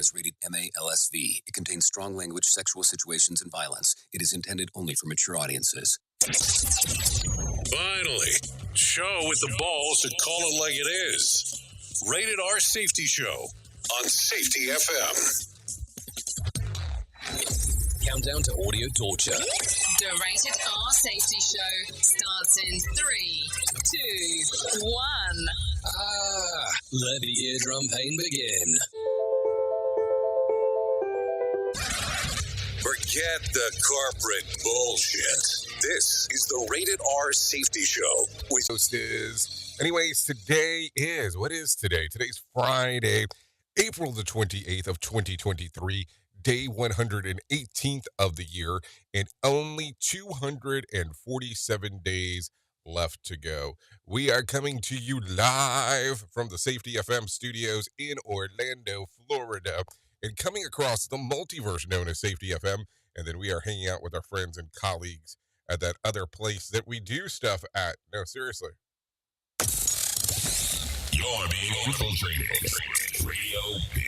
is rated MA-LSV. It contains strong language, sexual situations, and violence. It is intended only for mature audiences. Finally, show with the balls to call it like it is. Rated R Safety Show on Safety FM. Countdown to audio torture. The Rated R Safety Show starts in 3, 2, 1. Let the eardrum pain begin. Forget the corporate bullshit. This is the Rated R Safety Show with Anyways, today is, what is today? Today's Friday, April the 28th of 2023, day 118th of the year, and only 247 days left to go. We are coming to you live from the Safety FM studios in Orlando, Florida, and coming across the multiverse known as Safety FM, and then we are hanging out with our friends and colleagues at that other place that we do stuff at. No, seriously. You're being infiltrated. Radio Big.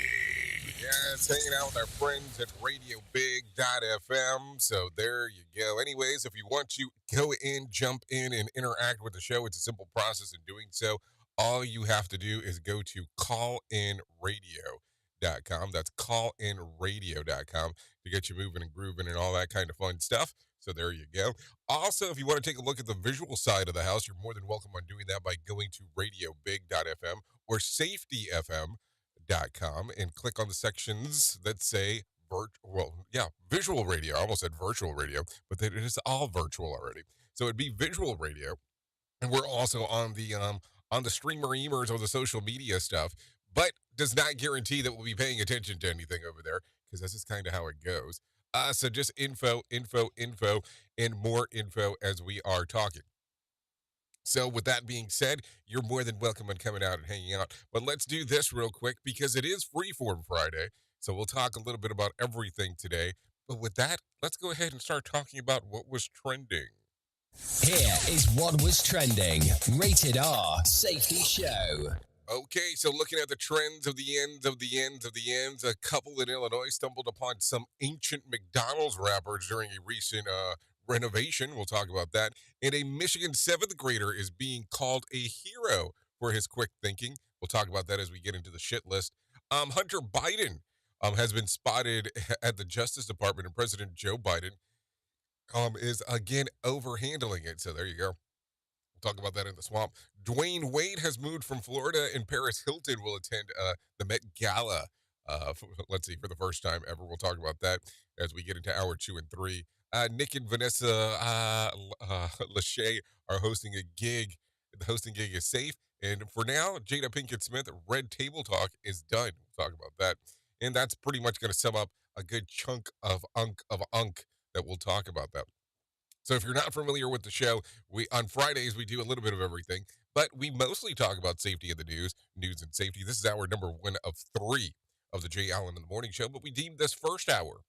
Yes, hanging out with our friends at RadioBig.fm. So there you go. Anyways, if you want to go in, jump in, and interact with the show, it's a simple process in doing so. All you have to do is go to callinradio.com. That's callinradio.com to get you moving and grooving and all that kind of fun stuff. So there you go. Also, if you want to take a look at the visual side of the house, you're more than welcome on doing that by going to radiobig.fm or safetyfm.com and click on the sections that say visual radio. I almost said virtual radio, but it is all virtual already. So it'd be visual radio. And we're also on the streamer-emers or the social media stuff, but does not guarantee that we'll be paying attention to anything over there because this is kind of how it goes. So just info, and more info as we are talking. So with that being said, you're more than welcome on coming out and hanging out. But let's do this real quick because it is Freeform Friday. So we'll talk a little bit about everything today. But with that, let's go ahead and start talking about what was trending. Here is what was trending. Rated R Safety Show. Okay, so looking at the trends of the ends, a couple in Illinois stumbled upon some ancient McDonald's wrappers during a recent renovation. We'll talk about that. And a Michigan 7th grader is being called a hero for his quick thinking. We'll talk about that as we get into the shit list. Hunter Biden has been spotted at the Justice Department, and President Joe Biden is again overhandling it. So there you go. We'll talk about that in the swamp. Dwayne Wade has moved from Florida, and Paris Hilton will attend the Met Gala, for the first time ever. We'll talk about that as we get into hour 2 and 3. Nick and Vanessa Lachey are hosting a gig. The hosting gig is safe. And for now, Jada Pinkett Smith, Red Table Talk is done. We'll talk about that. And that's pretty much going to sum up a good chunk of unk that we'll talk about that. So if you're not familiar with the show, on Fridays, we do a little bit of everything, but we mostly talk about safety in the news and safety. This is hour number 1 of 3 of the Jay Allen in the Morning Show, but we deemed this first hour,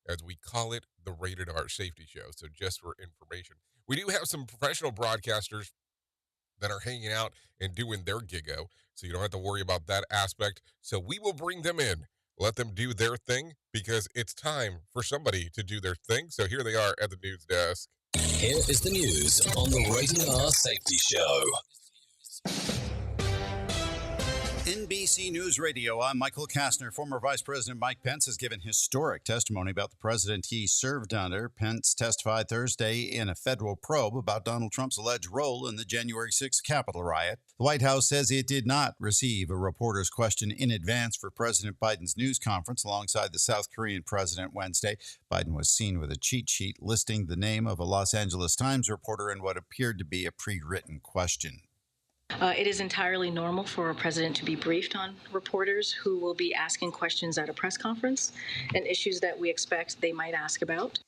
as we call it, the Rated R Safety Show. So just for information, we do have some professional broadcasters that are hanging out and doing their giggo, so you don't have to worry about that aspect. So we will bring them in, let them do their thing, because it's time for somebody to do their thing. So here they are at the news desk. Here is the news on the Rated R Safety Show. NBC News Radio, I'm Michael Kastner. Former Vice President Mike Pence has given historic testimony about the president he served under. Pence testified Thursday in a federal probe about Donald Trump's alleged role in the January 6th Capitol riot. The White House says it did not receive a reporter's question in advance for President Biden's news conference alongside the South Korean president Wednesday. Biden was seen with a cheat sheet listing the name of a Los Angeles Times reporter in what appeared to be a pre-written question. It is entirely normal for a president to be briefed on reporters who will be asking questions at a press conference and issues that we expect they might ask about.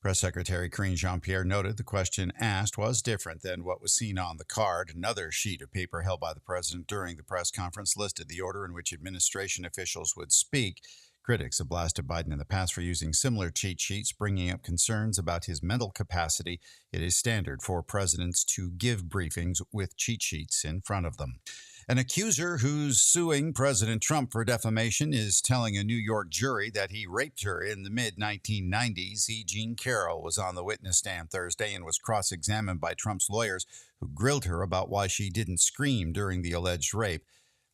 Press Secretary Karine Jean-Pierre noted the question asked was different than what was seen on the card. Another sheet of paper held by the president during the press conference listed the order in which administration officials would speak. Critics have blasted Biden in the past for using similar cheat sheets, bringing up concerns about his mental capacity. It is standard for presidents to give briefings with cheat sheets in front of them. An accuser who's suing President Trump for defamation is telling a New York jury that he raped her in the mid-1990s. E. Jean Carroll was on the witness stand Thursday and was cross-examined by Trump's lawyers, who grilled her about why she didn't scream during the alleged rape.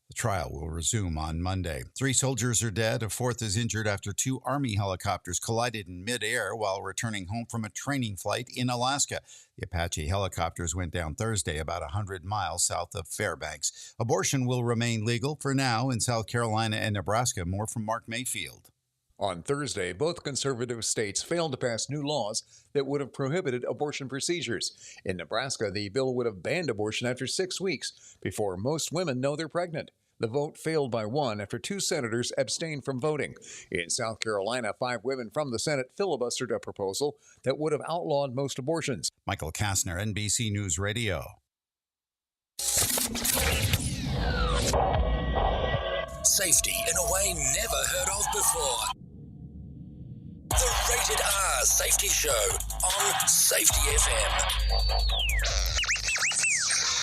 The trial will resume on Monday. 3 soldiers are dead. A 4th is injured after 2 Army helicopters collided in midair while returning home from a training flight in Alaska. The Apache helicopters went down Thursday about 100 miles south of Fairbanks. Abortion will remain legal for now in South Carolina and Nebraska. More from Mark Mayfield. On Thursday, both conservative states failed to pass new laws that would have prohibited abortion procedures. In Nebraska, the bill would have banned abortion after 6 weeks before most women know they're pregnant. The vote failed by 1 after 2 senators abstained from voting. In South Carolina, 5 women from the Senate filibustered a proposal that would have outlawed most abortions. Michael Kastner, NBC News Radio. Safety in a way never heard of before. The Rated R Safety Show on Safety FM.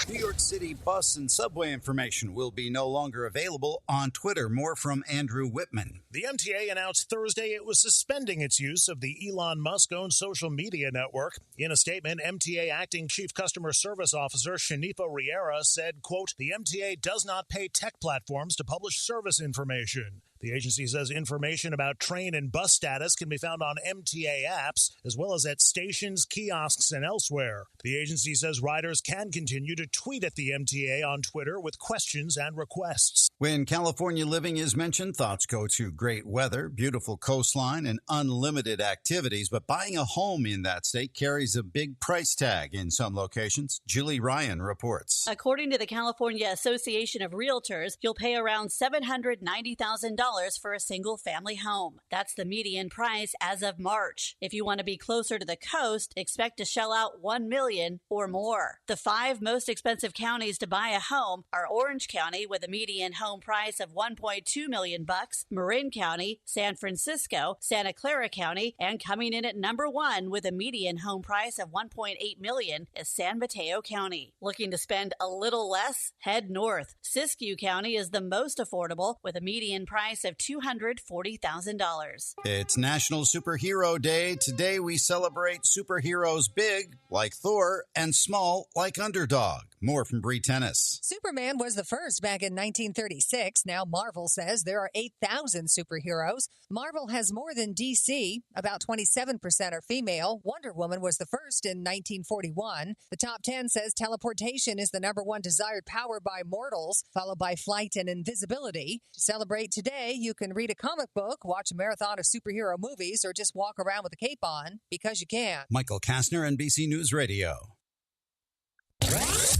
New York City bus and subway information will be no longer available on Twitter. More from Andrew Whitman. The MTA announced Thursday it was suspending its use of the Elon Musk-owned social media network. In a statement, MTA Acting Chief Customer Service Officer Shanifa Riera said, quote, "The MTA does not pay tech platforms to publish service information." The agency says information about train and bus status can be found on MTA apps, as well as at stations, kiosks, and elsewhere. The agency says riders can continue to tweet at the MTA on Twitter with questions and requests. When California living is mentioned, thoughts go to great weather, beautiful coastline, and unlimited activities. But buying a home in that state carries a big price tag in some locations. Julie Ryan reports. According to the California Association of Realtors, you'll pay around $790,000 for a single-family home. That's the median price as of March. If you want to be closer to the coast, expect to shell out $1 million or more. The 5 most expensive counties to buy a home are Orange County with a median home price of $1.2 million, Marin County, San Francisco, Santa Clara County, and coming in at number 1 with a median home price of $1.8 million is San Mateo County. Looking to spend a little less? Head north. Siskiyou County is the most affordable with a median price of $240,000. It's National Superhero Day. Today we celebrate superheroes big, like Thor, and small, like Underdog. More from Bree Tennis. Superman was the first back in 1936. Now Marvel says there are 8,000 superheroes. Marvel has more than DC. About 27% are female. Wonder Woman was the first in 1941. The top 10 says teleportation is the number 1 desired power by mortals, followed by flight and invisibility. To celebrate today, you can read a comic book, watch a marathon of superhero movies, or just walk around with a cape on, because you can. Michael Kastner, NBC News Radio.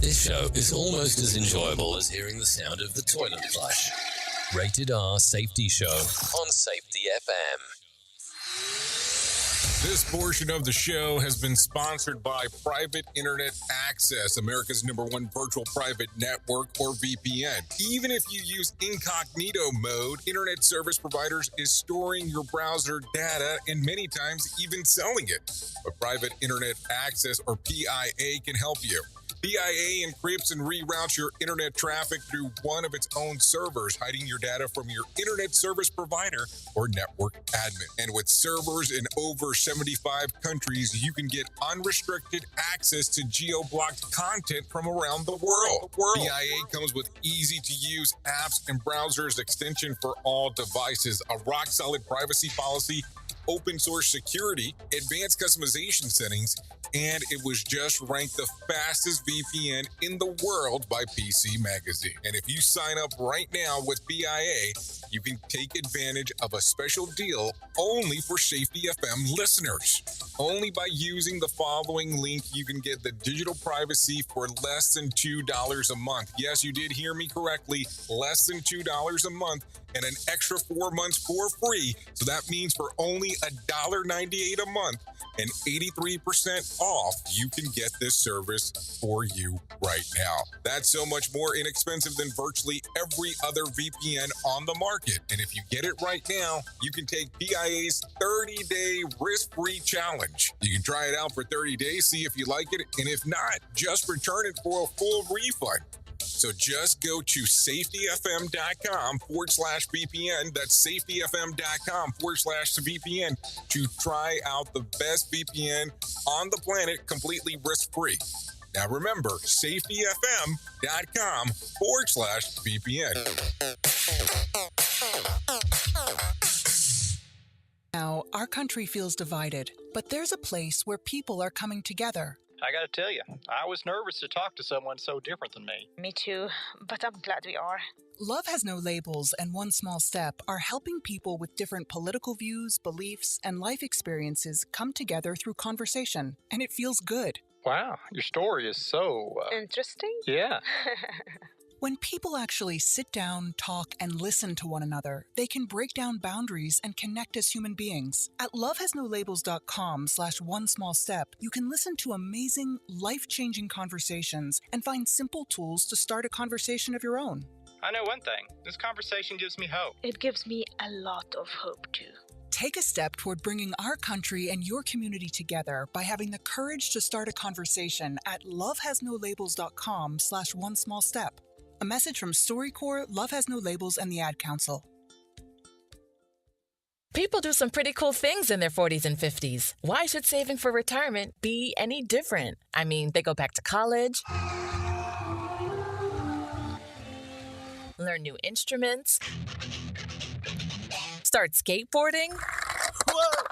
This show is almost as enjoyable as hearing the sound of the toilet flush. Rated R Safety Show on Safety FM. This portion of the show has been sponsored by Private Internet Access, America's #1 virtual private network, or VPN. Even if you use incognito mode, internet service providers is storing your browser data and many times even selling it. But Private Internet Access, or PIA, can help you. PIA encrypts and reroutes your internet traffic through one of its own servers, hiding your data from your internet service provider or network admin. And with servers in over 75 countries, you can get unrestricted access to geo-blocked content from around the world. PIA comes with easy-to-use apps and browsers extension for all devices, a rock-solid privacy policy, open source security, advanced customization settings, and it was just ranked the fastest VPN in the world by PC Magazine. And if you sign up right now with PIA, you can take advantage of a special deal only for Safety FM listeners. Only by using the following link, you can get the digital privacy for less than $2 a month. Yes, you did hear me correctly, less than $2 a month, and an extra 4 months for free. So that means for only $1.98 a month and 83% off, you can get this service for you right now. That's so much more inexpensive than virtually every other VPN on the market. And if you get it right now, you can take PIA's 30-day risk-free challenge. You can try it out for 30 days, see if you like it, and if not, just return it for a full refund. So just go to safetyfm.com/VPN. That's safetyfm.com/VPN to try out the best VPN on the planet completely risk-free. Now remember, safetyfm.com/VPN. Now, our country feels divided, but there's a place where people are coming together. I gotta tell you, I was nervous to talk to someone so different than me. Me too, but I'm glad we are. Love Has No Labels and One Small Step are helping people with different political views, beliefs, and life experiences come together through conversation, and it feels good. Wow, your story is so... Interesting? Yeah. When people actually sit down, talk, and listen to one another, they can break down boundaries and connect as human beings. At lovehasnolabels.com/onesmallstep, you can listen to amazing, life-changing conversations and find simple tools to start a conversation of your own. I know one thing. This conversation gives me hope. It gives me a lot of hope, too. Take a step toward bringing our country and your community together by having the courage to start a conversation at lovehasnolabels.com/onesmallstep. A message from StoryCorps, Love Has No Labels, and the Ad Council. People do some pretty cool things in their 40s and 50s. Why should saving for retirement be any different? I mean, they go back to college, learn new instruments, start skateboarding. Whoa!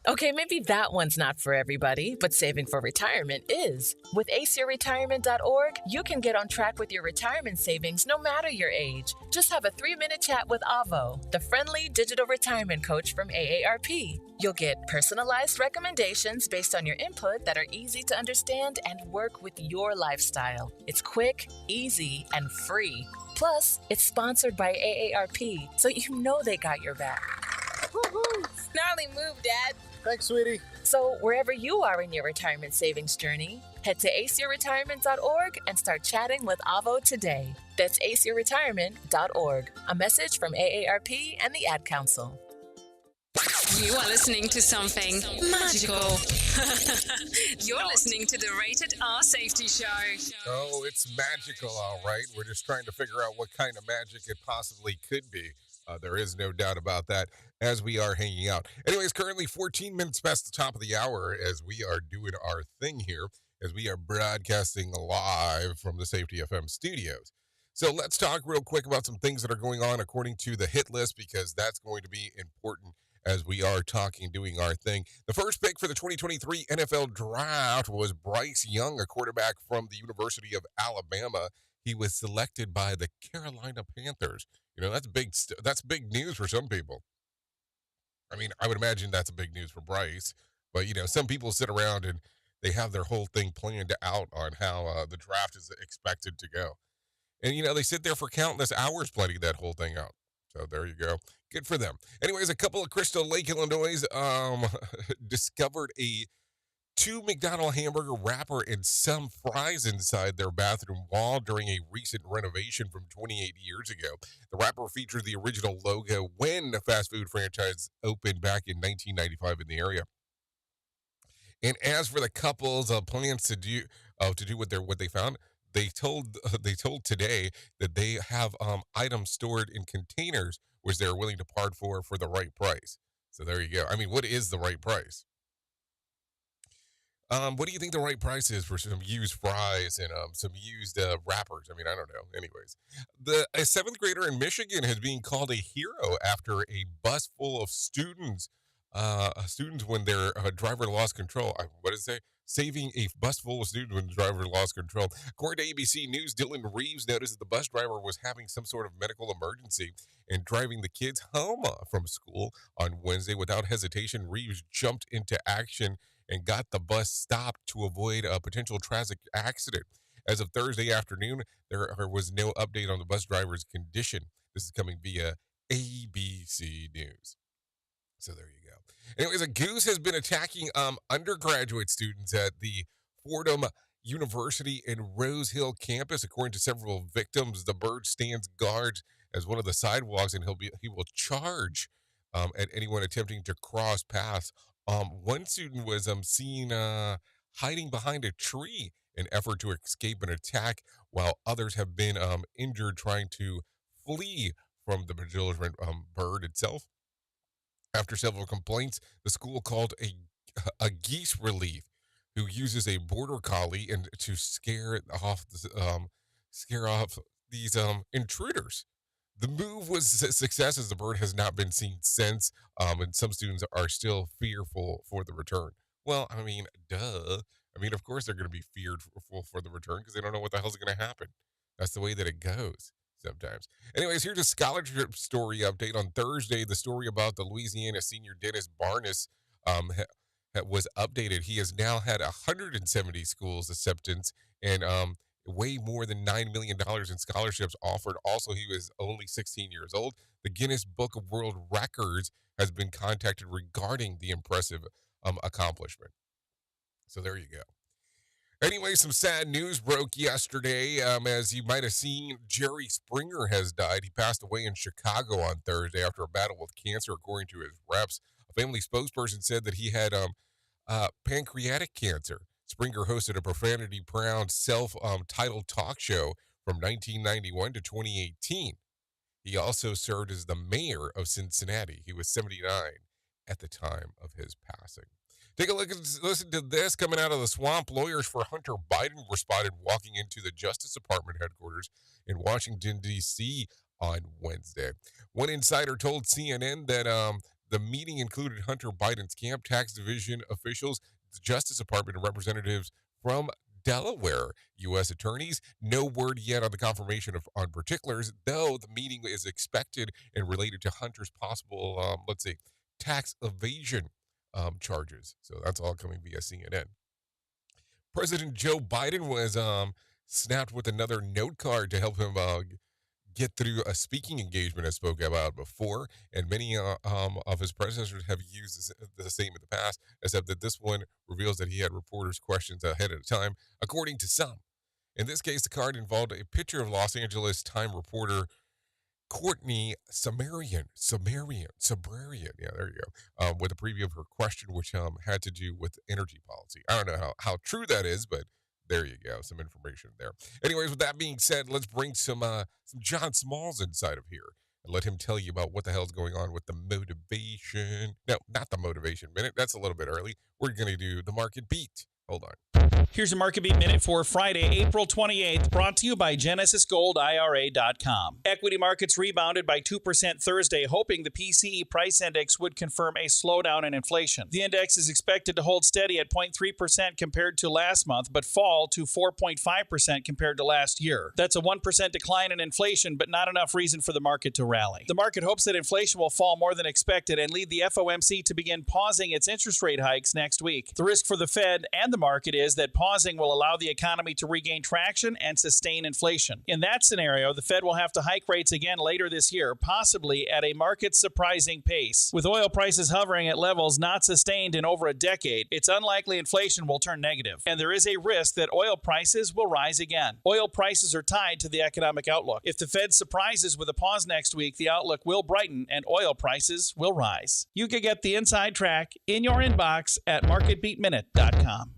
Okay, maybe that one's not for everybody, but saving for retirement is. With aceyourretirement.org, you can get on track with your retirement savings no matter your age. Just have a 3-minute chat with Avo, the friendly digital retirement coach from AARP. You'll get personalized recommendations based on your input that are easy to understand and work with your lifestyle. It's quick, easy, and free. Plus, it's sponsored by AARP, so you know they got your back. Woohoo! Snarly move, Dad. Thanks, sweetie. So, wherever you are in your retirement savings journey, head to aceyourretirement.org and start chatting with Avo today. That's aceyourretirement.org. A message from AARP and the Ad Council. You are listening to something magical. You're listening to the Rated R Safety Show. Oh, it's magical, all right. We're just trying to figure out what kind of magic it possibly could be. There is no doubt about that as we are hanging out. Anyways, currently 14 minutes past the top of the hour as we are doing our thing here, as we are broadcasting live from the Safety FM studios. So let's talk real quick about some things that are going on according to the hit list, because that's going to be important as we are doing our thing. The first pick for the 2023 NFL Draft was Bryce Young, a quarterback from the University of Alabama. He was selected by the Carolina Panthers. You know, that's big news for some people. I mean, I would imagine that's a big news for Bryce. But, you know, some people sit around and they have their whole thing planned out on how the draft is expected to go. And, you know, they sit there for countless hours planning that whole thing out. So there you go. Good for them. Anyways, a couple of Crystal Lake, Illinois discovered a 2 McDonald's hamburger wrapper and some fries inside their bathroom wall during a recent renovation from 28 years ago. The wrapper featured the original logo when the fast food franchise opened back in 1995 in the area. And as for the couple's plans to do what they found, they told Today that they have items stored in containers which they're willing to part for the right price. So there you go. I mean, what is the right price? What do you think the right price is for some used fries and some used wrappers? I mean, I don't know. Anyways, a 7th grader in Michigan has been called a hero after a bus full of students when their driver lost control. What did it say? Saving a bus full of students when the driver lost control. According to ABC News, Dylan Reeves noticed that the bus driver was having some sort of medical emergency and driving the kids home from school on Wednesday. Without hesitation, Reeves jumped into action and got the bus stopped to avoid a potential tragic accident. As of Thursday afternoon, there was no update on the bus driver's condition. This is coming via ABC News. So there you go. Anyways, a goose has been attacking undergraduate students at the Fordham University and Rose Hill campus. According to several victims, the bird stands guard as one of the sidewalks, and he will charge at anyone attempting to cross paths. One student was seen hiding behind a tree an effort to escape an attack, while others have been injured trying to flee from the belligerent bird itself. After several complaints, the school called a geese relief who uses a border collie and to scare off these intruders. The move was a success as the bird has not been seen since, and some students are still fearful for the return. Well, I mean, duh. I mean, of course they're going to be fearful for the return because they don't know what the hell's going to happen. That's the way that it goes sometimes. Anyways, here's a scholarship story update. On Thursday, the story about the Louisiana senior Dennis Barnes was updated. He has now had 170 schools acceptance and way more than $9 million in scholarships offered. Also, he was only 16 years old. The Guinness Book of World Records has been contacted regarding the impressive accomplishment. So there you go. Anyway, some sad news broke yesterday. As you might have seen, Jerry Springer has died. He passed away in Chicago on Thursday after a battle with cancer, according to his reps. A family spokesperson said that he had pancreatic cancer. Springer hosted a profanity-proud self-titled talk show from 1991 to 2018. He also served as the mayor of Cincinnati. He was 79 at the time of his passing. Take a look and listen to this. Coming out of the swamp, lawyers for Hunter Biden were spotted walking into the Justice Department headquarters in Washington, D.C. on Wednesday. One insider told CNN that the meeting included Hunter Biden's camp tax division officials, the Justice Department, and representatives from Delaware U.S. attorneys. No word yet on the confirmation on particulars, though the meeting is expected and related to Hunter's possible, tax evasion charges. So that's all coming via CNN. President Joe Biden was snapped with another note card to help him get through a speaking engagement I spoke about before, and many of his predecessors have used the same in the past, except that this one reveals that he had reporters' questions ahead of time, according to some. In this case, the card involved a picture of Los Angeles Times reporter Courtney Samarian. Yeah, there you go. With a preview of her question, which had to do with energy policy. I don't know how true that is, but there you go. Some information there. Anyways, with that being said, let's bring some John Smalls inside of here and let him tell you about what the hell's going on with the motivation. No, not the motivation minute. That's a little bit early. We're going to do the market beat. Hold on. Here's a Market Beat Minute for Friday, April 28th, brought to you by GenesisGoldIRA.com. Equity markets rebounded by 2% Thursday, hoping the PCE price index would confirm a slowdown in inflation. The index is expected to hold steady at 0.3% compared to last month, but fall to 4.5% compared to last year. That's a 1% decline in inflation, but not enough reason for the market to rally. The market hopes that inflation will fall more than expected and lead the FOMC to begin pausing its interest rate hikes next week. The risk for the Fed and the market is that pausing will allow the economy to regain traction and sustain inflation. In that scenario, the Fed will have to hike rates again later this year, possibly at a market-surprising pace. With oil prices hovering at levels not sustained in over a decade, it's unlikely inflation will turn negative, and there is a risk that oil prices will rise again. Oil prices are tied to the economic outlook. If the Fed surprises with a pause next week, the outlook will brighten and oil prices will rise. You can get the inside track in your inbox at marketbeatminute.com.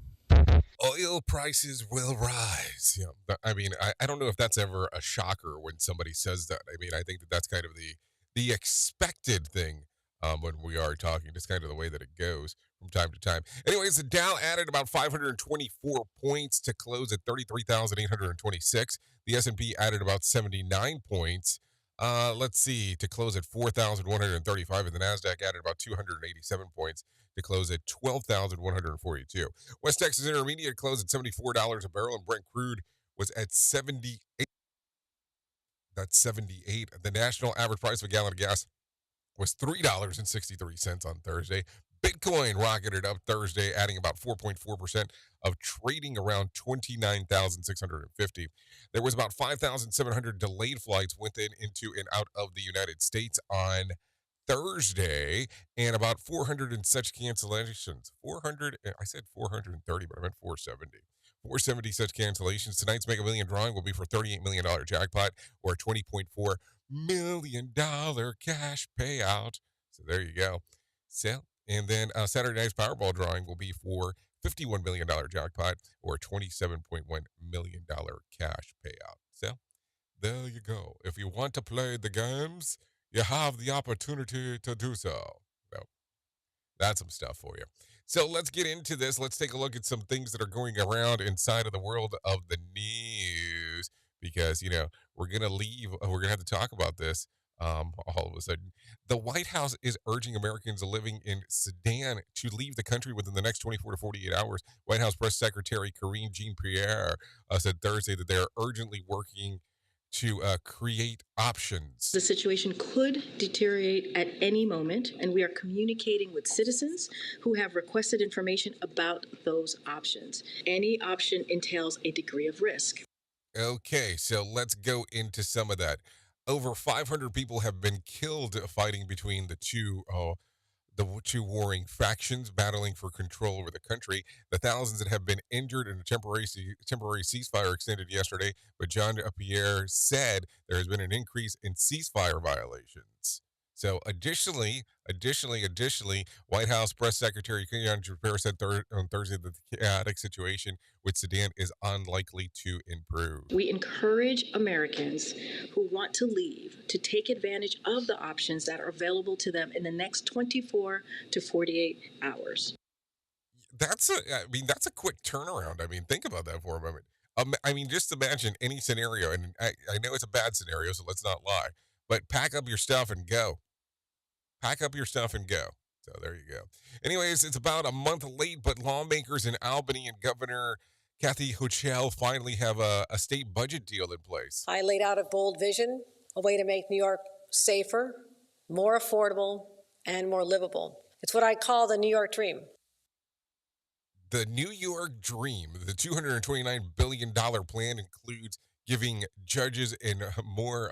Oil prices will rise. Yeah, I mean, I don't know if that's ever a shocker when somebody says that. I mean, I think that that's kind of the expected thing when we are talking, just kind of the way that it goes from time to time. Anyways, the Dow added about 524 points to close at 33,826. The S&P added about 79 points. To close at 4,135, and the NASDAQ added about 287 points to close at 12,142. West Texas Intermediate closed at $74 a barrel, and Brent crude was at 78. That's 78. The national average price of a gallon of gas was $3.63 on Thursday. Bitcoin rocketed up Thursday, adding about 4.4% of trading around 29,650. There was about 5,700 delayed flights within, into, and out of the United States on Thursday, and about 400 and such cancellations. 400, I said 430, but I meant 470. 470 such cancellations. Tonight's Mega Million drawing will be for $38 million jackpot or a $20.4 million cash payout. So there you go. And then Saturday night's Powerball drawing will be for $51 million jackpot or a $27.1 million cash payout. So there you go. If you want to play the games, you have the opportunity to do so. So that's some stuff for you. So let's get into this. Let's take a look at some things that are going around inside of the world of the news because, we're going to have to talk about this all of a sudden. The White House is urging Americans living in Sudan to leave the country within the next 24 to 48 hours. White House Press Secretary Karine Jean-Pierre said Thursday that they are urgently working to create options. The situation could deteriorate at any moment, and we are communicating with citizens who have requested information about those options. Any option entails a degree of risk. Okay, so let's go into some of that. Over 500 people have been killed fighting between the two warring factions battling for control over the country. The thousands that have been injured in a temporary ceasefire extended yesterday, but Jean-Pierre said there has been an increase in ceasefire violations. So additionally, White House Press Secretary Jean-Pierre said on Thursday that the chaotic situation with Sudan is unlikely to improve. We encourage Americans who want to leave to take advantage of the options that are available to them in the next 24 to 48 hours. That's a quick turnaround. Think about that for a moment. Just imagine any scenario, and I know it's a bad scenario, so let's not lie, but pack up your stuff and go. Pack up your stuff and go. So there you go. Anyways, it's about a month late, but lawmakers in Albany and Governor Kathy Hochul finally have a state budget deal in place. I laid out a bold vision, a way to make New York safer, more affordable, and more livable. It's what I call the New York dream. The New York dream, the $229 billion plan includes giving judges and more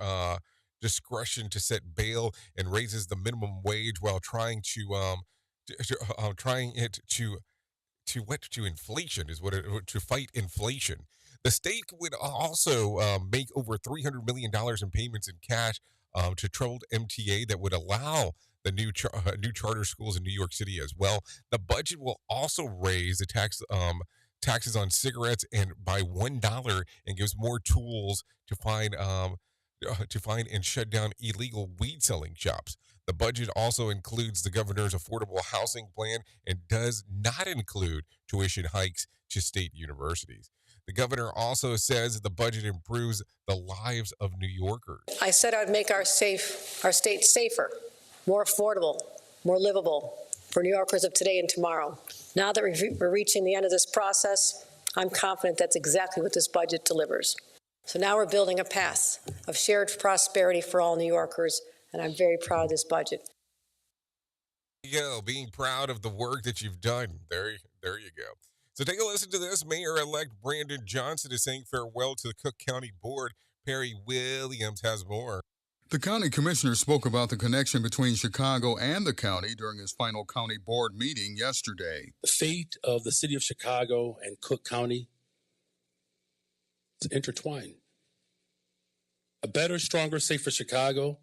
discretion to set bail and raises the minimum wage while trying to fight inflation. The state would also make over $300 million in payments in cash to troubled MTA that would allow the new charter schools in New York City as well. The budget will also raise the taxes on cigarettes and by $1 and gives more tools to find and shut down illegal weed selling shops. The budget also includes the governor's affordable housing plan and does not include tuition hikes to state universities. The governor also says the budget improves the lives of New Yorkers. I said I would make our state safer, more affordable, more livable for New Yorkers of today and tomorrow. Now that we're reaching the end of this process, I'm confident that's exactly what this budget delivers. So now we're building a path of shared prosperity for all New Yorkers, and I'm very proud of this budget. Being proud of the work that you've done. There you go. So take a listen to this. Mayor-elect Brandon Johnson is saying farewell to the Cook County Board. Perry Williams has more. The county commissioner spoke about the connection between Chicago and the county during his final county board meeting yesterday. The fate of the city of Chicago and Cook County is intertwined. A better, stronger, safer Chicago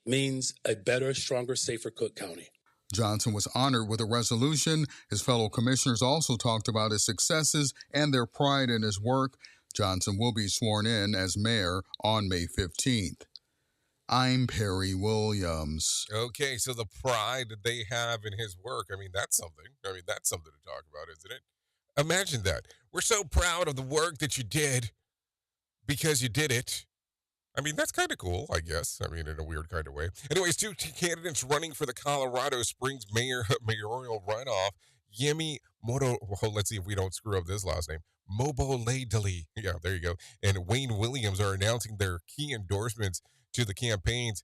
means a better, stronger, safer Cook County. Johnson was honored with a resolution. His fellow commissioners also talked about his successes and their pride in his work. Johnson will be sworn in as mayor on May 15th. I'm Perry Williams. Okay, so the pride that they have in his work, that's something. That's something to talk about, isn't it? Imagine that. We're so proud of the work that you did because you did it. That's kind of cool, I guess. In a weird kind of way. Anyways, two candidates running for the Colorado Springs mayoral runoff. Yemi Moto, let's see if we don't screw up this last name. Moboladeli. Yeah, there you go. And Wayne Williams are announcing their key endorsements to the campaigns.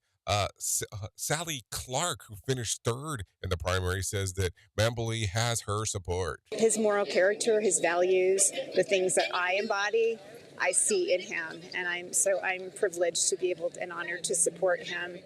Sally Clark, who finished third in the primary, says that Mamboly has her support. His moral character, his values, the things that I embody, I see in him, and I'm privileged to be able and honored to support him.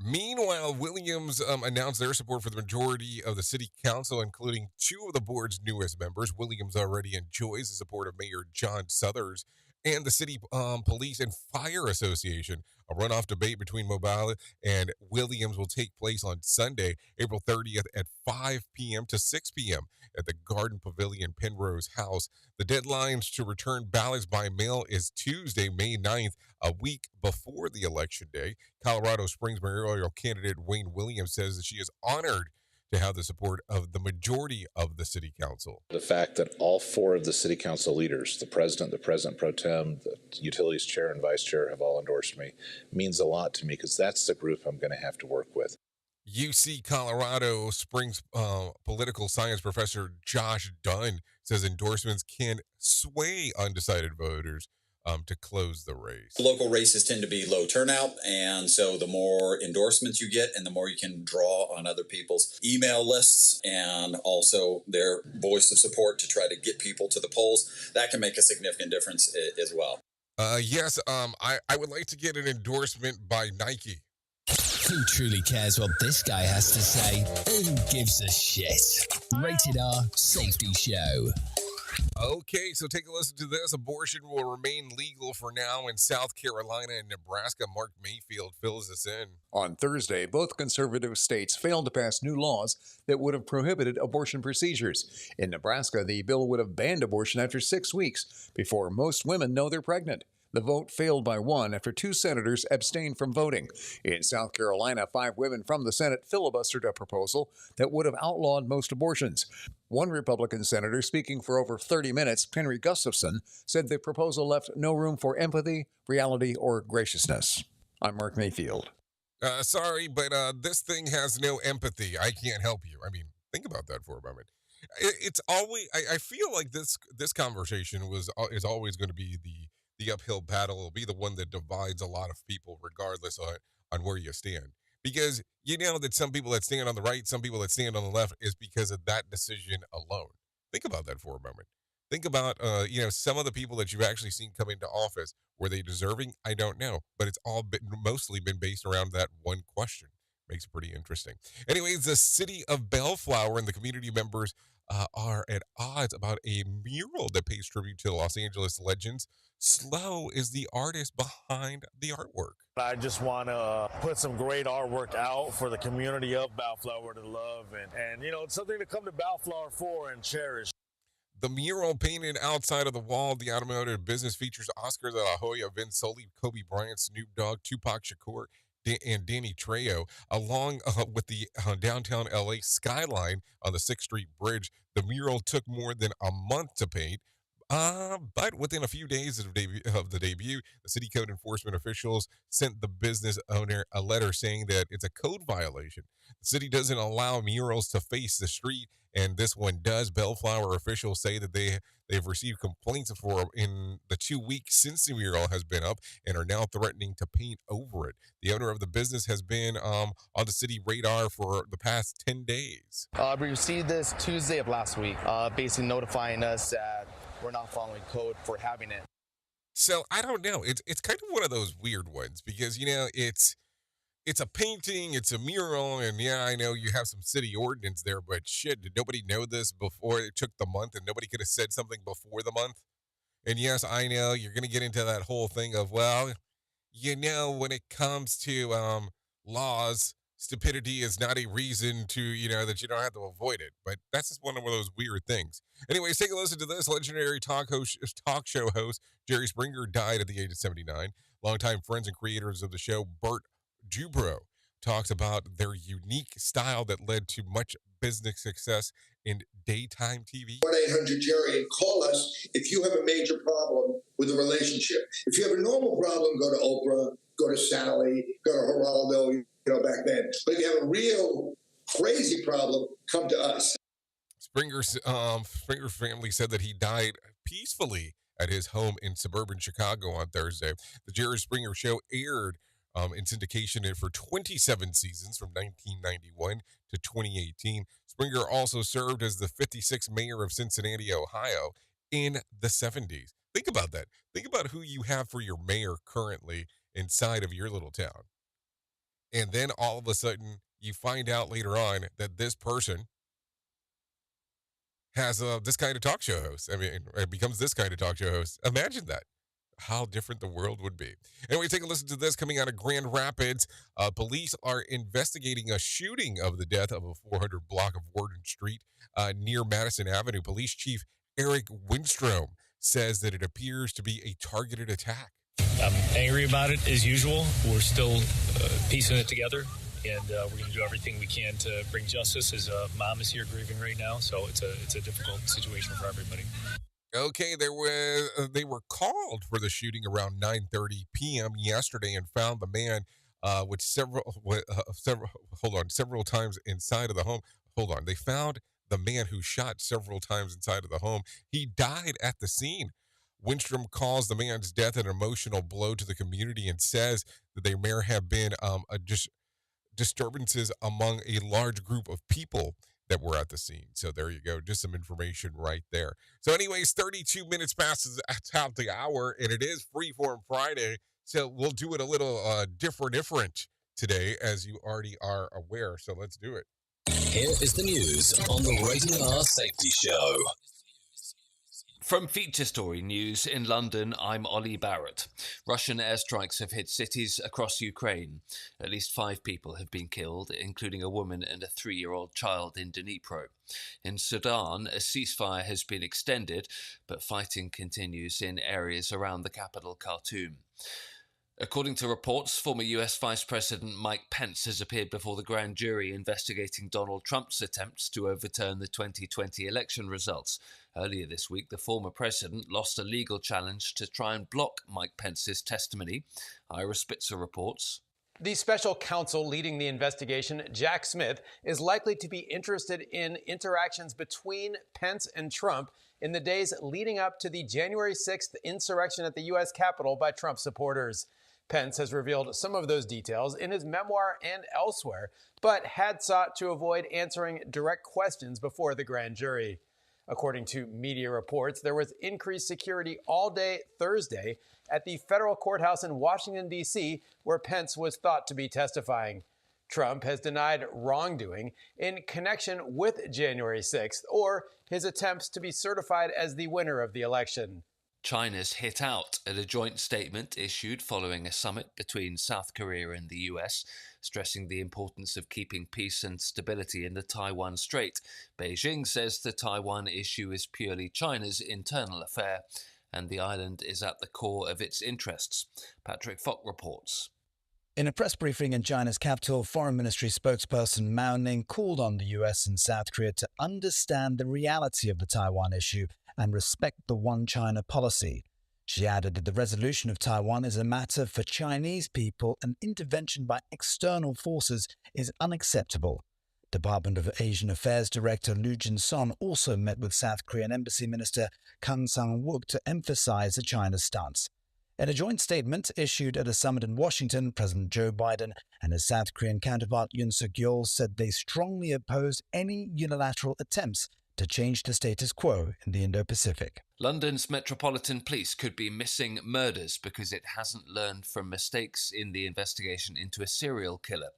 Meanwhile, Williams announced their support for the majority of the city council, including two of the board's newest members. Williams already enjoys the support of Mayor John Suthers And the City Police and Fire Association. A runoff debate between Mobile and Williams will take place on Sunday, April 30th at 5 p.m. to 6 p.m. at the Garden Pavilion, Penrose House. The deadline to return ballots by mail is Tuesday, May 9th, a week before the election day. Colorado Springs mayoral candidate Wayne Williams says that she is honored to have the support of the majority of the city council. The fact that all four of the city council leaders, the president pro tem, the utilities chair, and vice chair, have all endorsed me means a lot to me because that's the group I'm going to have to work with. UC Colorado Springs political science professor Josh Dunn says endorsements can sway undecided voters to close the race. Local races tend to be low turnout, and so the more endorsements you get and the more you can draw on other people's email lists and also their voice of support to try to get people to the polls, that can make a significant difference as well. Yes, I would like to get an endorsement by Nike. Who truly cares what this guy has to say? Who gives a shit? Rated R Safety Show. Okay, so take a listen to this. Abortion will remain legal for now in South Carolina and Nebraska. Mark Mayfield fills us in. On Thursday, both conservative states failed to pass new laws that would have prohibited abortion procedures. In Nebraska, the bill would have banned abortion after 6 weeks before most women know they're pregnant. The vote failed by one after 2 senators abstained from voting. In South Carolina, 5 women from the Senate filibustered a proposal that would have outlawed most abortions. One Republican senator, speaking for over 30 minutes, Henry Gustafson, said the proposal left no room for empathy, reality, or graciousness. I'm Mark Mayfield. Sorry, but this thing has no empathy. I can't help you. I mean, think about that for a moment. It's always. I feel like this conversation is always going to be the uphill battle. Will be the one that divides a lot of people, regardless on where you stand. Because you know that some people that stand on the right, some people that stand on the left, is because of that decision alone. Think about that for a moment. Think about some of the people that you've actually seen come into office. Were they deserving? I don't know, but it's all mostly been based around that one question. Makes it pretty interesting. Anyways, the city of Bellflower and the community members are at odds about a mural that pays tribute to Los Angeles legends. Slow is the artist behind the artwork. I just want to put some great artwork out for the community of Bellflower to love and it's something to come to Bellflower for and cherish. The mural painted outside of the wall of the automotive business features Oscar de la Hoya, Vince Sully, Kobe Bryant, Snoop Dogg, Tupac Shakur, and Danny Trejo, along with the downtown LA skyline on the 6th Street Bridge. The mural took more than a month to paint. But within a few days of the debut, the city code enforcement officials sent the business owner a letter saying that it's a code violation. The city doesn't allow murals to face the street, and this one does. Bellflower officials say that they've received complaints in the 2 weeks since the mural has been up and are now threatening to paint over it. The owner of the business has been on the city radar for the past 10 days. We received this Tuesday of last week, basically notifying us that we're not following code for having it. So I don't know. It's kind of one of those weird ones because it's a painting, it's a mural, and yeah, I know you have some city ordinance there, but shit, did nobody know this before it took the month, and nobody could have said something before the month? And yes, I know you're going to get into that whole thing of, well, when it comes to laws, stupidity is not a reason to, that you don't have to avoid it. But that's just one of those weird things. Anyways, take a listen to this. Legendary talk show host Jerry Springer died at the age of 79. Longtime friends and creators of the show, Bert Jubro, talks about their unique style that led to much business success in daytime TV. 1-800-JERRY and call us if you have a major problem with a relationship. If you have a normal problem, go to Oprah, go to Sally, go to Geraldo, back then. But if you have a real crazy problem, come to us. Springer's family said that he died peacefully at his home in suburban Chicago on Thursday. The Jerry Springer Show aired in syndication for 27 seasons from 1991 to 2018. Springer also served as the 56th mayor of Cincinnati, Ohio in the 70s. Think about that. Think about who you have for your mayor currently inside of your little town. And then all of a sudden, you find out later on that this person has this kind of talk show host. I mean, it becomes this kind of talk show host. Imagine that. how different the world would be. Anyway, take a listen to this coming out of Grand Rapids. Police are investigating a shooting of the death of a 400 block of Warden Street near Madison Avenue. Police Chief Eric Winstrom says that it appears to be a targeted attack. I'm angry about it as usual. We're still piecing it together, and we're going to do everything we can to bring justice. His mom is here grieving right now, so it's a difficult situation for everybody. Okay, they were called for the shooting around 9:30 p.m. yesterday and found the man with several times inside of the home. Hold on, they found the man who shot several times inside of the home. He died at the scene. Winstrom calls the man's death an emotional blow to the community and says that there may have been disturbances among a large group of people that were at the scene. So there you go. Just some information right there. So anyways, 32 minutes passes out the hour, and it is Freeform Friday. So we'll do it a little different today, as you already are aware. So let's do it. Here is the news on the Rated R Safety Show. From Feature Story News in London, I'm Ollie Barrett. Russian airstrikes have hit cities across Ukraine. At least 5 people have been killed, including a woman and a 3-year-old child in Dnipro. In Sudan, a ceasefire has been extended, but fighting continues in areas around the capital, Khartoum. According to reports, former US Vice President Mike Pence has appeared before the grand jury investigating Donald Trump's attempts to overturn the 2020 election results. Earlier this week, the former president lost a legal challenge to try and block Mike Pence's testimony. Ira Spitzer reports. The special counsel leading the investigation, Jack Smith, is likely to be interested in interactions between Pence and Trump in the days leading up to the January 6th insurrection at the U.S. Capitol by Trump supporters. Pence has revealed some of those details in his memoir and elsewhere, but had sought to avoid answering direct questions before the grand jury. According to media reports, there was increased security all day Thursday at the federal courthouse in Washington, D.C., where Pence was thought to be testifying. Trump has denied wrongdoing in connection with January 6th or his attempts to be certified as the winner of the election. China's hit out at a joint statement issued following a summit between South Korea and the US, stressing the importance of keeping peace and stability in the Taiwan Strait. Beijing says the Taiwan issue is purely China's internal affair, and the island is at the core of its interests. Patrick Fock reports. In a press briefing in China's capital, Foreign Ministry spokesperson Mao Ning called on the US and South Korea to understand the reality of the Taiwan issue and respect the One China policy. She added that the resolution of Taiwan is a matter for Chinese people and intervention by external forces is unacceptable. Department of Asian Affairs Director Lu Jin-son also met with South Korean Embassy Minister Kang Sang-wook to emphasize the China's stance. In a joint statement issued at a summit in Washington, President Joe Biden and his South Korean counterpart Yoon Suk-yeol said they strongly opposed any unilateral attempts to change the status quo in the Indo-Pacific. London's Metropolitan Police could be missing murders because it hasn't learned from mistakes in the investigation into a serial killer.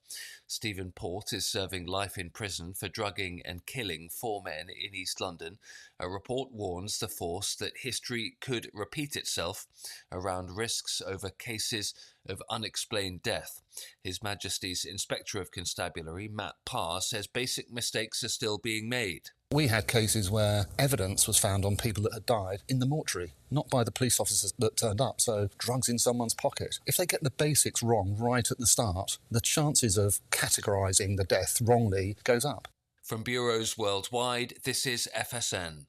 Stephen Port is serving life in prison for drugging and killing 4 men in East London. A report warns the force that history could repeat itself around risks over cases of unexplained death. His Majesty's Inspector of Constabulary, Matt Parr, says basic mistakes are still being made. We had cases where evidence was found on people that had died in the mortuary, not by the police officers that turned up, so drugs in someone's pocket. If they get the basics wrong right at the start, the chances of categorising the death wrongly goes up. From bureaus worldwide, this is FSN.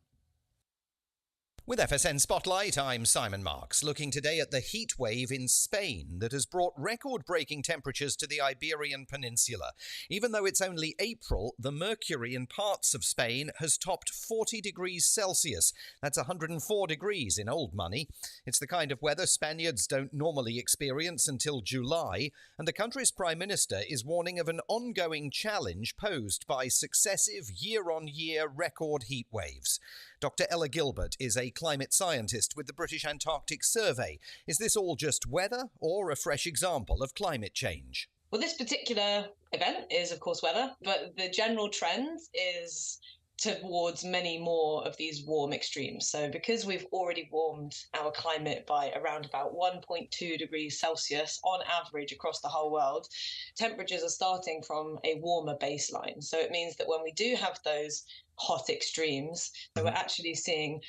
With FSN Spotlight, I'm Simon Marks, looking today at the heat wave in Spain that has brought record-breaking temperatures to the Iberian Peninsula. Even though it's only April, the mercury in parts of Spain has topped 40 degrees Celsius. That's 104 degrees in old money. It's the kind of weather Spaniards don't normally experience until July, and the country's Prime Minister is warning of an ongoing challenge posed by successive year-on-year record heat waves. Dr. Ella Gilbert is a climate scientist with the British Antarctic Survey. Is this all just weather or a fresh example of climate change? Well, this particular event is, of course, weather, but the general trend is towards many more of these warm extremes. So because we've already warmed our climate by around about 1.2 degrees Celsius on average across the whole world, temperatures are starting from a warmer baseline. So it means that when we do have those hot extremes, so we're actually seeing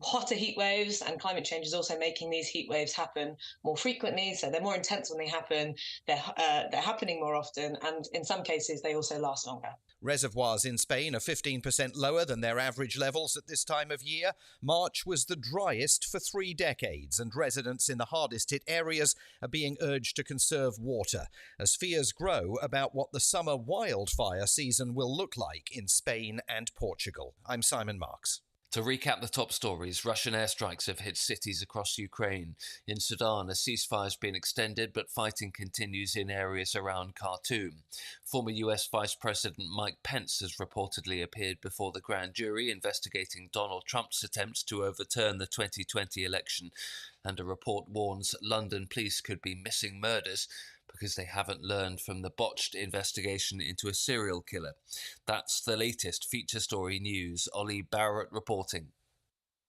hotter heat waves, and climate change is also making these heat waves happen more frequently. So they're more intense when they happen, they're happening more often, and in some cases they also last longer. Reservoirs in Spain are 15% lower than their average levels at this time of year. March was the driest for 3 decades, and residents in the hardest hit areas are being urged to conserve water as fears grow about what the summer wildfire season will look like in Spain and Portugal. I'm Simon Marks. To recap the top stories, Russian airstrikes have hit cities across Ukraine. In Sudan, a ceasefire has been extended, but fighting continues in areas around Khartoum. Former US Vice President Mike Pence has reportedly appeared before the grand jury investigating Donald Trump's attempts to overturn the 2020 election. And a report warns London police could be missing murders because they haven't learned from the botched investigation into a serial killer. That's the latest feature story news. Ollie Barrett reporting.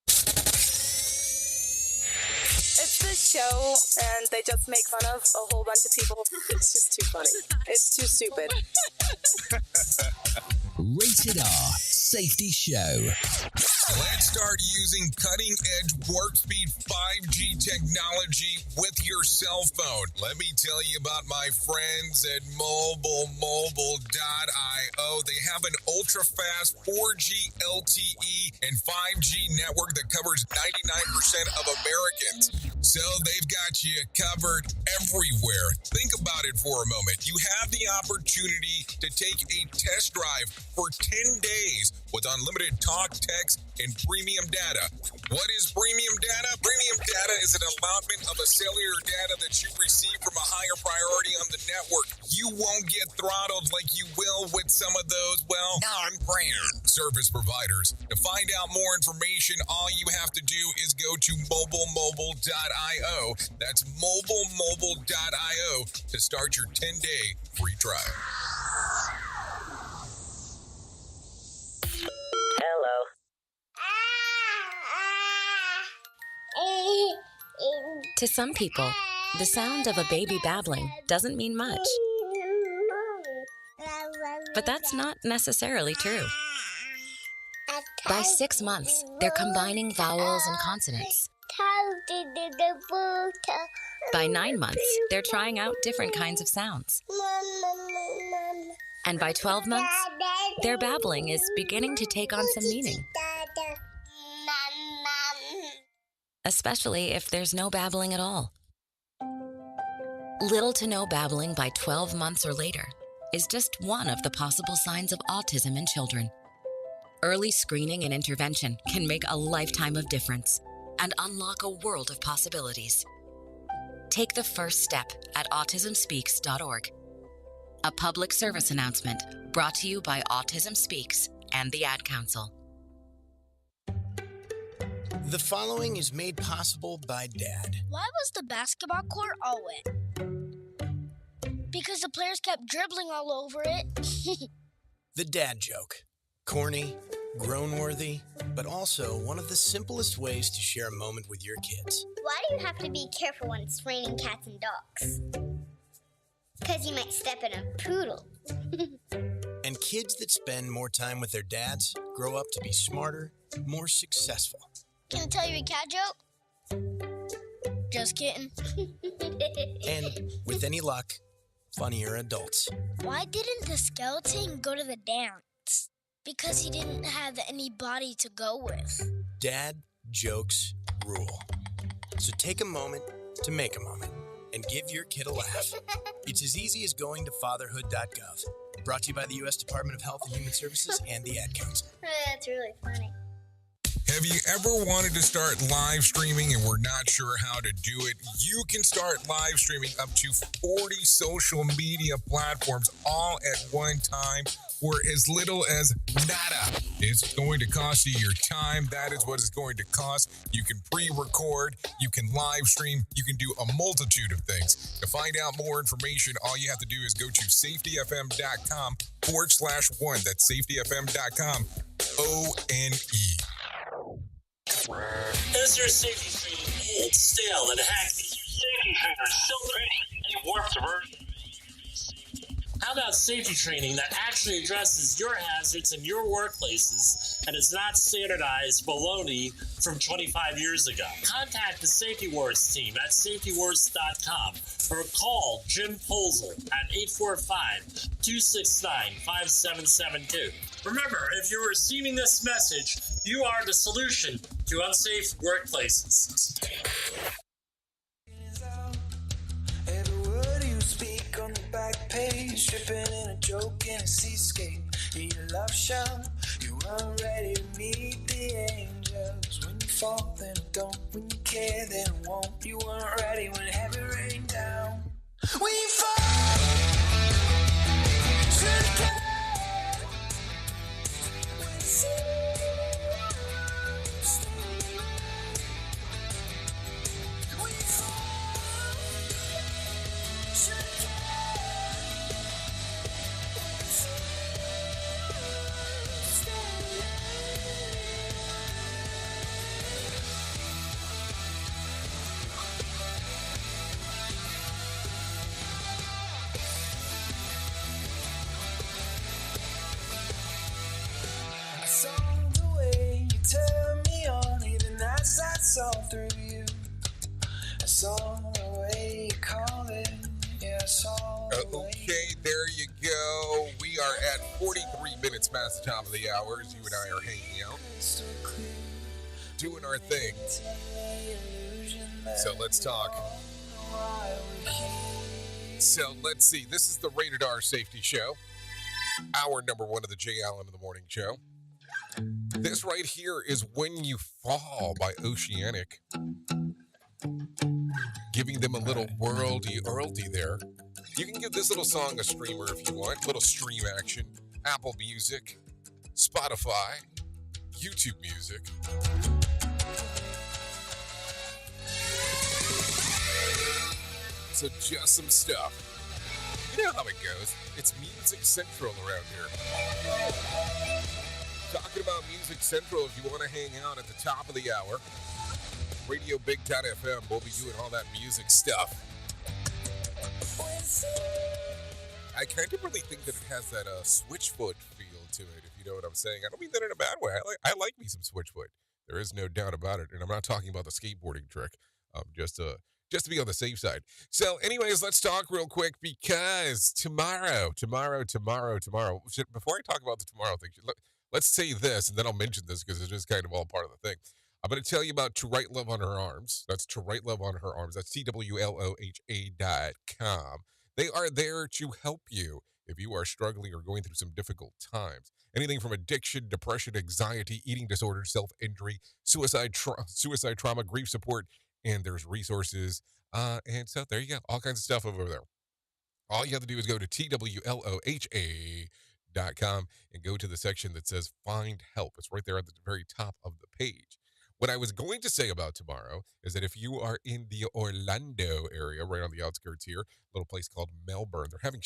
It's this show, and they just make fun of a whole bunch of people. It's just too funny. It's too stupid. Rated R Safety Show. Let's start using cutting-edge warp-speed 5G technology with your cell phone. Let me tell you about my friends at mobilemobile.io. They have an ultra-fast 4G LTE and 5G network that covers 99% of Americans. So they've got you covered everywhere. Think about it for a moment. You have the opportunity to take a test drive for 10 days with unlimited talk, text, and premium data. What is premium data? Premium data is an allotment of a cellular data that you receive from a higher priority on the network. You won't get throttled like you will with some of those, well, non-brand service providers. To find out more information, all you have to do is go to mobilemobile.io. That's mobilemobile.io to start your 10-day free trial. Hello. To some people, the sound of a baby babbling doesn't mean much. But that's not necessarily true. By 6 months, they're combining vowels and consonants. By 9 months, they're trying out different kinds of sounds. And by 12 months, their babbling is beginning to take on some meaning. Especially if there's no babbling at all. Little to no babbling by 12 months or later is just one of the possible signs of autism in children. Early screening and intervention can make a lifetime of difference and unlock a world of possibilities. Take the first step at autismspeaks.org. A public service announcement brought to you by Autism Speaks and the Ad Council. The following is made possible by Dad. Why was the basketball court all wet? Because the players kept dribbling all over it. The dad joke. Corny, grown-worthy, but also one of the simplest ways to share a moment with your kids. Why do you have to be careful when it's raining cats and dogs? Because you might step in a poodle. And kids that spend more time with their dads grow up to be smarter, more successful. Can I tell you a cat joke? Just kidding. And with any luck, funnier adults. Why didn't the skeleton go to the dance? Because he didn't have anybody to go with. Dad jokes rule. So take a moment to make a moment and give your kid a laugh. It's as easy as going to fatherhood.gov. Brought to you by the U.S. Department of Health and Human Services and the Ad Council. That's really funny. Have you ever wanted to start live streaming and were not sure how to do it? You can start live streaming up to 40 social media platforms all at one time for as little as nada. It's going to cost you your time. That is what it's going to cost. You can pre-record, you can live stream, you can do a multitude of things. To find out more information, all you have to do is go to safetyfm.com/one. That's safetyfm.com, ONE. Is your safety training old, stale, and hacky? Safety trainers still preaching a warped version. How about safety training that actually addresses your hazards in your workplaces and is not standardized baloney from 25 years ago? Contact the Safety Wars team at safetywars.com or call Jim Posel at 845-269-5772. Remember, if you're receiving this message, you are the solution to unsafe workplaces. Every word you speak on the back page, dripping in a joke in a seascape. In your love shell, you weren't ready to meet the angels. When you fall, then don't. When you care, then won't. You weren't ready when heavy rained down. When you fall, should've kept. When you see, when you fall, should've kept. I saw the way you turned me on, even as I saw through you. I saw the way you called it, yeah, I saw the way. Okay, there you go. We are at 43 minutes past the top of the hour as you and I are hanging out, doing our thing. So let's talk. So let's see. This is the Rated R Safety Show. Hour number one of the Jay Allen in the Morning Show. This right here is When You Fall by Oceanic. Giving them a little worldy there. You can give this little song a streamer if you want. Little stream action. Apple Music, Spotify, YouTube Music. So just some stuff. You know how it goes. It's Music Central around here. Talking about Music Central, if you want to hang out at the top of the hour, Radio Big Town FM, we'll be doing all that music stuff. I kind of really think that it has that Switchfoot feel to it, if you know what I'm saying. I don't mean that in a bad way. I like me some Switchfoot. There is no doubt about it. And I'm not talking about the skateboarding trick, just to be on the safe side. So anyways, let's talk real quick because tomorrow. Before I talk about the tomorrow thing, let's say this, and then I'll mention this because it's just kind of all part of the thing. I'm going to tell you about To Write Love on Her Arms. That's To Write Love on Her Arms. That's TWLOHA.com. They are there to help you if you are struggling or going through some difficult times. Anything from addiction, depression, anxiety, eating disorders, self-injury, suicide trauma, grief support, and there's resources. And so there you go. All kinds of stuff over there. All you have to do is go to TWLOHA.com and go to the section that says Find Help. It's right there at the very top of the page. What I was going to say about tomorrow is that if you are in the Orlando area, right on the outskirts here, a little place called Melbourne, they're having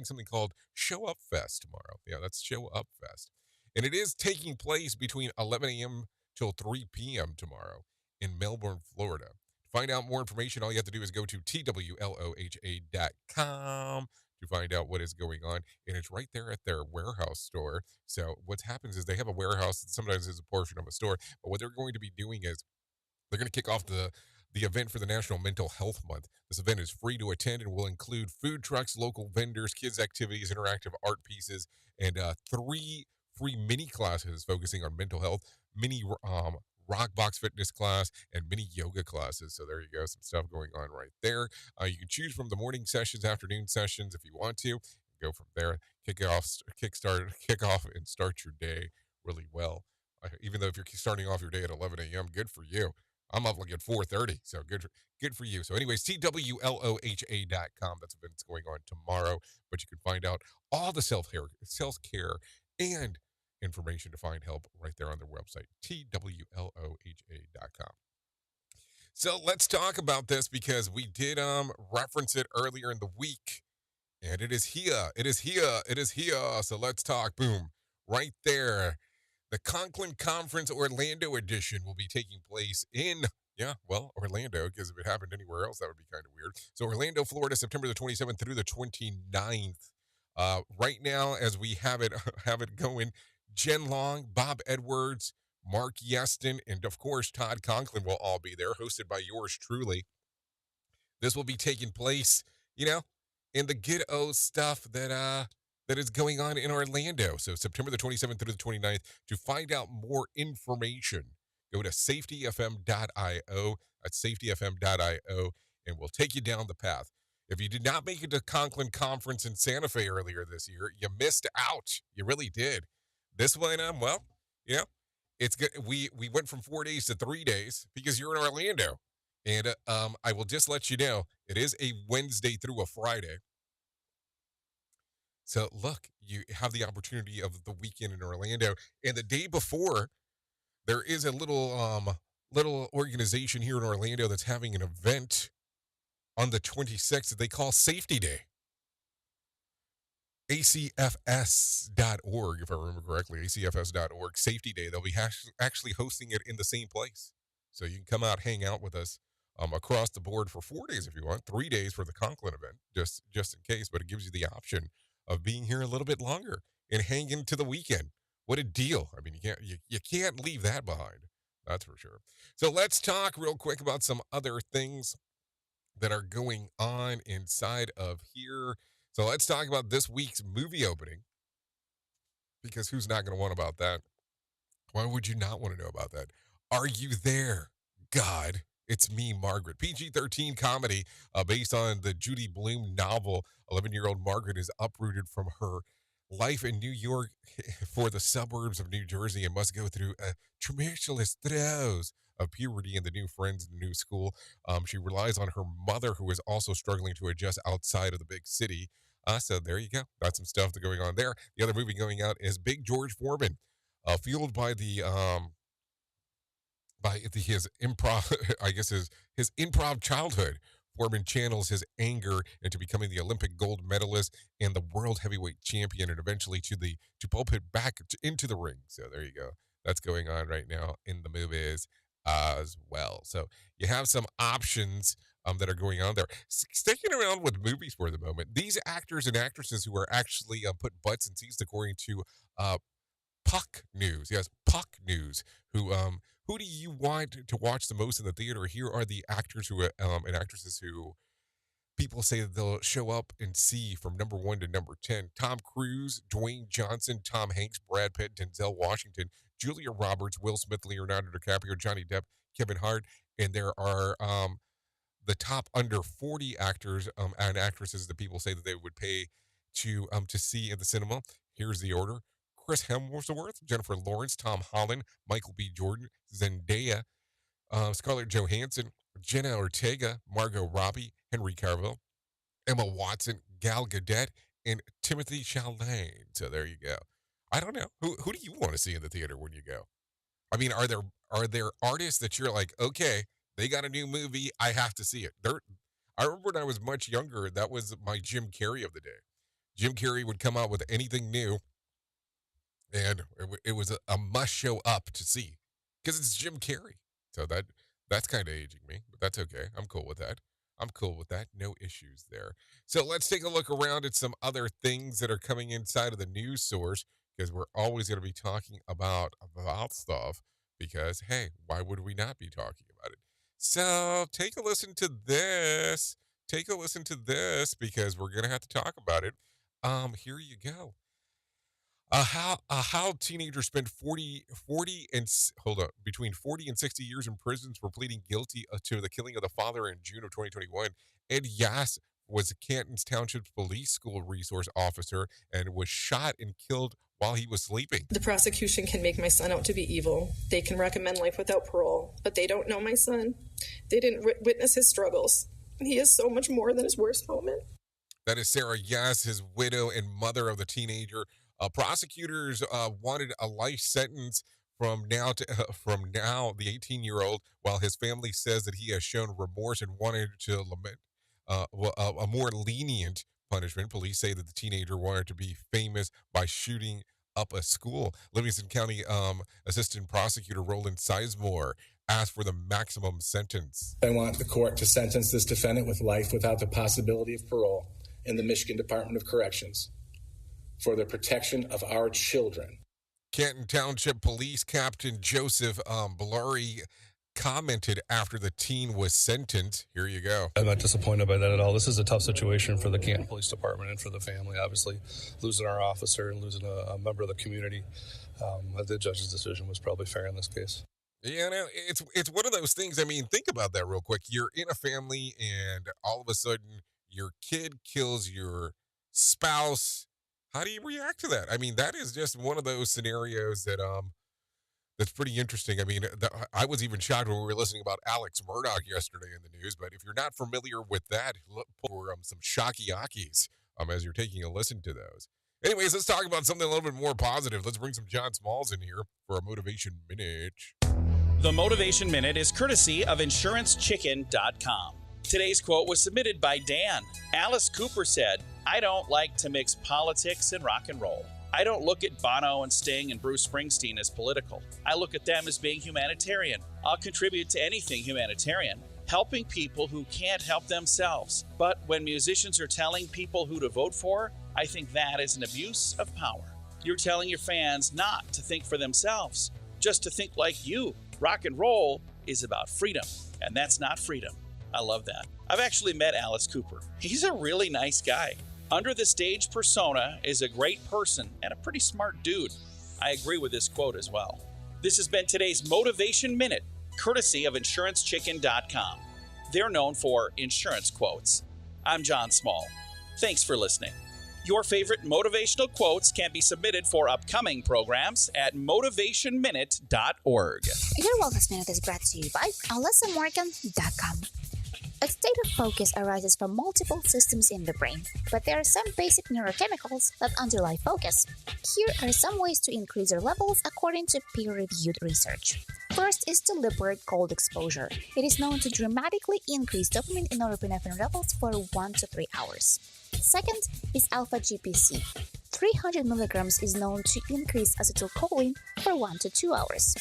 something called Show Up Fest tomorrow. Yeah, that's Show Up Fest. And it is taking place between 11 a.m. till 3 p.m. tomorrow in Melbourne, Florida. To find out more information, all you have to do is go to TWLOHA.com to find out what is going on. And it's right there at their warehouse store. So what happens is they have a warehouse that sometimes is a portion of a store. But what they're going to be doing is they're going to kick off the event for the National Mental Health Month. This event is free to attend and will include food trucks, local vendors, kids' activities, interactive art pieces, and 3 free mini classes focusing on mental health, mini rock box fitness class, and mini yoga classes. So there you go, some stuff going on right there. You can choose from the morning sessions, afternoon sessions if you want to. Go from there, kick off and start your day really well. Even though if you're starting off your day at 11 a.m., good for you. I'm up like at 4:30, so good for you. So anyways, TWLOHA.com. That's events going on tomorrow, but you can find out all the self-care and information to find help right there on their website, TWLOHA.com. So let's talk about this because we did reference it earlier in the week, and it is here. It is here. It is here. So let's talk. Boom. Right there. The Conklin Conference Orlando edition will be taking place in, Orlando, because if it happened anywhere else, that would be kind of weird. So Orlando, Florida, September the 27th through the 29th. Right now, as we have it going, Jen Long, Bob Edwards, Mark Yeston, and of course, Todd Conklin will all be there, hosted by yours truly. This will be taking place, in the good old stuff that is going on in Orlando. So September the 27th through the 29th. To find out more information, go to safetyfm.io. That's safetyfm.io, and we'll take you down the path. If you did not make it to Conklin Conference in Santa Fe earlier this year, you missed out. You really did. This one, it's good. We went from 4 days to 3 days because you're in Orlando. And I will just let you know, it is a Wednesday through a Friday. So look, you have the opportunity of the weekend in Orlando. And the day before, there is a little organization here in Orlando that's having an event on the 26th that they call Safety Day. ACFS.org, if I remember correctly, ACFS.org, Safety Day. They'll be actually hosting it in the same place. So you can come out, hang out with us across the board for 4 days if you want, 3 days for the Conklin event, just in case. But it gives you the option of being here a little bit longer and hanging to the weekend. What a deal. I mean, you can't leave that behind. That's for sure. So let's talk real quick about some other things that are going on inside of here. So let's talk about this week's movie opening, because who's not going to want about that? Why would you not want to know about that? Are you there, God? It's Me, Margaret. PG-13 comedy based on the Judy Blume novel. 11-year-old Margaret is uprooted from her life in New York for the suburbs of New Jersey and must go through a tumultuous throes of puberty and the new friends and new school. She relies on her mother, who is also struggling to adjust outside of the big city. So there you go. That's some stuff that's going on there. The other movie going out is Big George Foreman, fueled by the his improv, I guess his improv childhood. Foreman channels his anger into becoming the Olympic gold medalist and the world heavyweight champion, and eventually to pulpit back into the ring. So there you go. That's going on right now in the movies as well. So you have some options that are going on there. Sticking around with movies for the moment, these actors and actresses who are actually put butts in seats, according to Puck News. Yes, Puck News. Who do you want to watch the most in the theater? Here are the actors and actresses who people say that they'll show up and see from number 1 to number 10. Tom Cruise, Dwayne Johnson, Tom Hanks, Brad Pitt, Denzel Washington, Julia Roberts, Will Smith, Leonardo DiCaprio, Johnny Depp, Kevin Hart, and there are the top under 40 actors and actresses that people say that they would pay to see in the cinema. Here's the order: Chris Hemsworth, Jennifer Lawrence, Tom Holland, Michael B. Jordan, Zendaya, Scarlett Johansson, Jenna Ortega, Margot Robbie, Henry Cavill, Emma Watson, Gal Gadot, and Timothy Chalamet. So there you go. I don't know. Who do you want to see in the theater when you go? I mean, are there artists that you're like, okay, they got a new movie, I have to see it? I remember when I was much younger, that was my Jim Carrey of the day. Jim Carrey would come out with anything new, and it was a must show up to see because it's Jim Carrey. So that's kind of aging me, but that's okay. I'm cool with that. No issues there. So let's take a look around at some other things that are coming inside of the news source, because we're always going to be talking about stuff, because, hey, why would we not be talking about it? So take a listen to this. Because we're going to have to talk about it. Here you go. How teenagers spend between 40 and 60 years in prison for pleading guilty to the killing of the father in June of 2021. Ed Yass was Canton's Township's police school resource officer and was shot and killed while he was sleeping. The prosecution can make my son out to be evil. They can recommend life without parole, but they don't know my son. They didn't witness his struggles. He is so much more than his worst moment. That is Sarah Yass, his widow and mother of the teenager. Prosecutors wanted a life sentence from now, the 18-year-old, while his family says that he has shown remorse and wanted to lament a more lenient punishment. Police say that the teenager wanted to be famous by shooting up a school. Livingston County Assistant Prosecutor Roland Sizemore asked for the maximum sentence. I want the court to sentence this defendant with life without the possibility of parole in the Michigan Department of Corrections for the protection of our children. Canton Township Police Captain Joseph Blurry commented after the teen was sentenced. Here you go. I'm not disappointed by that at all. This is a tough situation for the Canton Police Department and for the family, obviously. Losing our officer and losing a member of the community. The judge's decision was probably fair in this case. Yeah, no, it's one of those things. I mean, think about that real quick. You're in a family and all of a sudden your kid kills your spouse. How do you react to that? I mean, that is just one of those scenarios that that's pretty interesting. I mean, I was even shocked when we were listening about Alex Murdaugh yesterday in the news. But if you're not familiar with that, look for some shocky-yakis as you're taking a listen to those. Anyways, let's talk about something a little bit more positive. Let's bring some John Smalls in here for a Motivation Minute. The Motivation Minute is courtesy of InsuranceChicken.com. Today's quote was submitted by Dan. Alice Cooper said, "I don't like to mix politics and rock and roll. I don't look at Bono and Sting and Bruce Springsteen as political. I look at them as being humanitarian. I'll contribute to anything humanitarian, helping people who can't help themselves. But when musicians are telling people who to vote for, I think that is an abuse of power. You're telling your fans not to think for themselves, just to think like you. Rock and roll is about freedom, and that's not freedom." I love that. I've actually met Alice Cooper. He's a really nice guy. Under the stage persona is a great person and a pretty smart dude. I agree with this quote as well. This has been today's Motivation Minute, courtesy of InsuranceChicken.com. They're known for insurance quotes. I'm John Small. Thanks for listening. Your favorite motivational quotes can be submitted for upcoming programs at motivationminute.org. Your Wellness Minute is brought to you by AlyssaMorgan.com. A state of focus arises from multiple systems in the brain, but there are some basic neurochemicals that underlie focus. Here are some ways to increase their levels according to peer-reviewed research. First is deliberate cold exposure. It is known to dramatically increase dopamine and norepinephrine levels for 1 to 3 hours. Second is alpha-GPC. 300 milligrams is known to increase acetylcholine for 1 to 2 hours.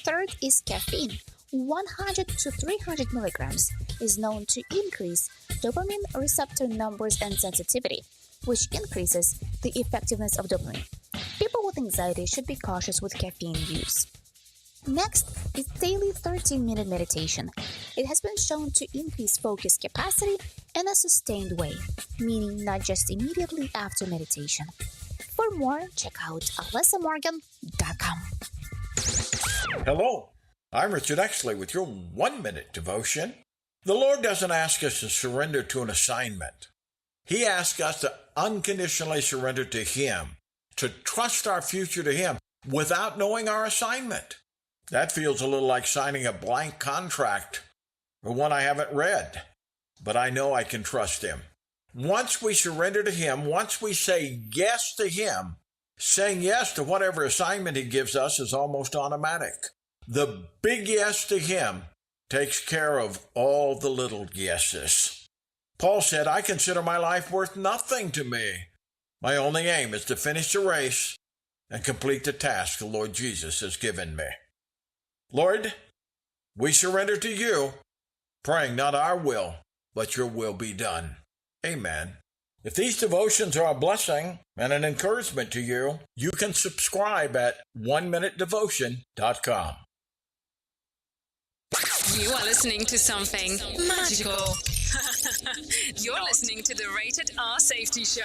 Third is caffeine. 100 to 300 milligrams is known to increase dopamine receptor numbers and sensitivity, which increases the effectiveness of dopamine. People with anxiety should be cautious with caffeine use. Next is daily 13-minute meditation. It has been shown to increase focus capacity in a sustained way, meaning not just immediately after meditation. For more, check out AlyssaMorgan.com. Hello, I'm Richard Exley with your 1-minute devotion. The Lord doesn't ask us to surrender to an assignment. He asks us to unconditionally surrender to Him, to trust our future to Him without knowing our assignment. That feels a little like signing a blank contract or one I haven't read, but I know I can trust Him. Once we surrender to Him, once we say yes to Him, saying yes to whatever assignment He gives us is almost automatic. The big yes to Him takes care of all the little yeses. Paul said, "I consider my life worth nothing to me. My only aim is to finish the race and complete the task the Lord Jesus has given me." Lord, we surrender to You, praying not our will, but Your will be done. Amen. If these devotions are a blessing and an encouragement to you, you can subscribe at oneminutedevotion.com. You are listening to something magical. You're listening to the Rated R Safety Show.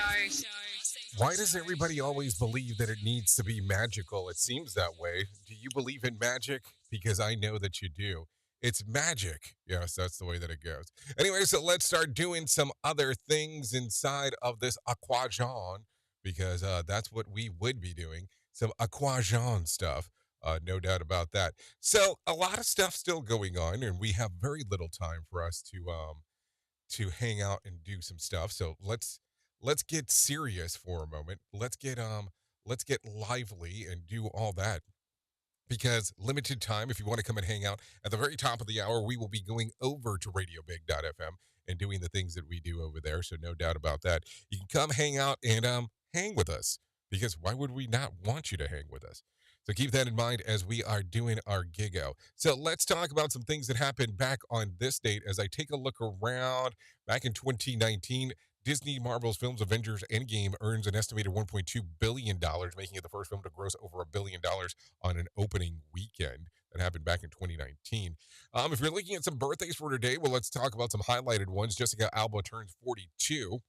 Why does everybody always believe that it needs to be magical? It seems that way. Do you believe in magic? Because I know that you do. It's magic. Yes, that's the way that it goes. Anyway, so let's start doing some other things inside of this equation. because that's what we would be doing. Some aquajean stuff. No doubt about that. So a lot of stuff still going on, and we have very little time for us to hang out and do some stuff. So let's get serious for a moment. Let's get lively and do all that. Because limited time, if you want to come and hang out at the very top of the hour, we will be going over to radiobig.fm and doing the things that we do over there. So no doubt about that. You can come hang out and hang with us, because why would we not want you to hang with us? So keep that in mind as we are doing our gig-o. So let's talk about some things that happened back on this date. As I take a look around, back in 2019, Disney Marvel's films Avengers Endgame earns an estimated $1.2 billion, making it the first film to gross over $1 billion on an opening weekend. That happened back in 2019. If you're looking at some birthdays for today, well, let's talk about some highlighted ones. Jessica Alba turns 42.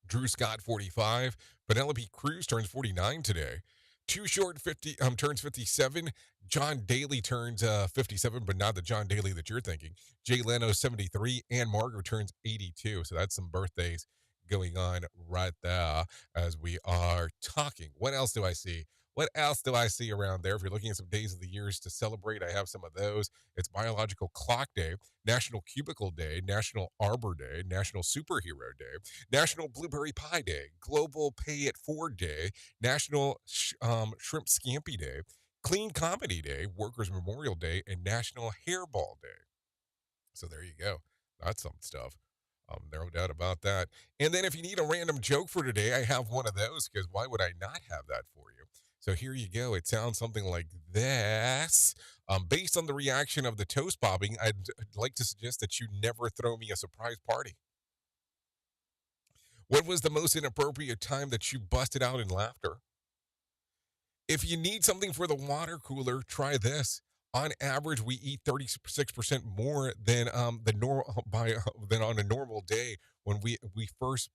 Drew Scott, 45. Penelope Cruz turns 49 today. Too Short turns 57. John Daly turns 57, but not the John Daly that you're thinking. Jay Leno, 73. And Margot turns 82. So that's some birthdays going on right there as we are talking. What else do I see? What else do I see around there? If you're looking at some days of the years to celebrate, I have some of those. It's Biological Clock Day, National Cubicle Day, National Arbor Day, National Superhero Day, National Blueberry Pie Day, Global Pay It Forward Day, National Shrimp Scampi Day, Clean Comedy Day, Workers' Memorial Day, and National Hairball Day. So there you go. That's some stuff. No doubt about that. And then if you need a random joke for today, I have one of those, because why would I not have that for you? So here you go. It sounds something like this. Based on the reaction of the toast popping, I'd like to suggest that you never throw me a surprise party. What was the most inappropriate time that you busted out in laughter? If you need something for the water cooler, try this. On average, we eat 36% more than on a normal day when we first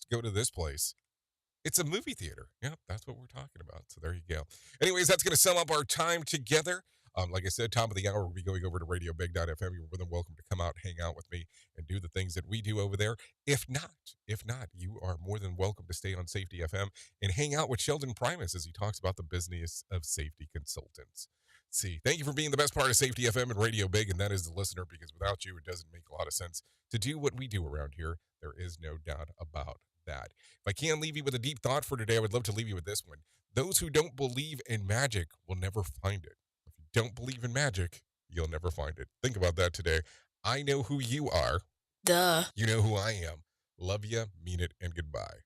go to this place. It's a movie theater. Yeah, that's what we're talking about. So there you go. Anyways, that's going to sum up our time together. Like I said, top of the hour, we'll be going over to radiobig.fm. You're more than welcome to come out, hang out with me, and do the things that we do over there. If not, you are more than welcome to stay on Safety FM and hang out with Sheldon Primus as he talks about the business of safety consultants. See, thank you for being the best part of Safety FM and Radio Big, and that is the listener, because without you, it doesn't make a lot of sense to do what we do around here. There is no doubt about that. If I can leave you with a deep thought for today, I would love to leave you with this one. Those who don't believe in magic will never find it. If you don't believe in magic, you'll never find it. Think about that today. I know who you are. Duh. You know who I am. Love you, mean it, and goodbye.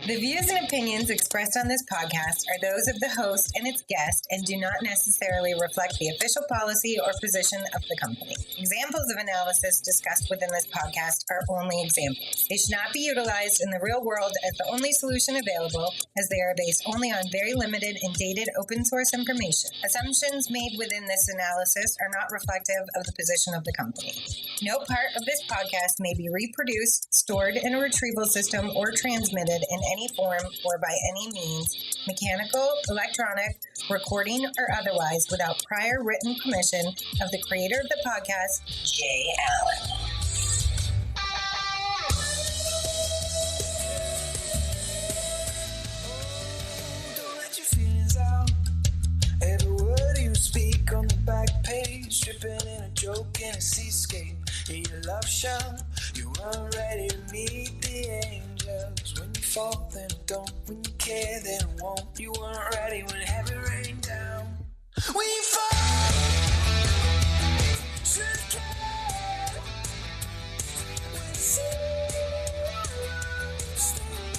The views and opinions expressed on this podcast are those of the host and its guest and do not necessarily reflect the official policy or position of the company. Examples of analysis discussed within this podcast are only examples. They should not be utilized in the real world as the only solution available, as they are based only on very limited and dated open source information. Assumptions made within this analysis are not reflective of the position of the company. No part of this podcast may be reproduced, stored in a retrieval system, or transmitted in any form or by any means, mechanical, electronic, recording, or otherwise, without prior written permission of the creator of the podcast, Jay Allen. Don't let your feelings out. Every word you speak on the back page, dripping in a joke in a seascape. In your love shell, you weren't ready to meet the angels. When you fall, then don't. When you care, then won't. You weren't ready when heavy rained down. When you fall, should care. When you see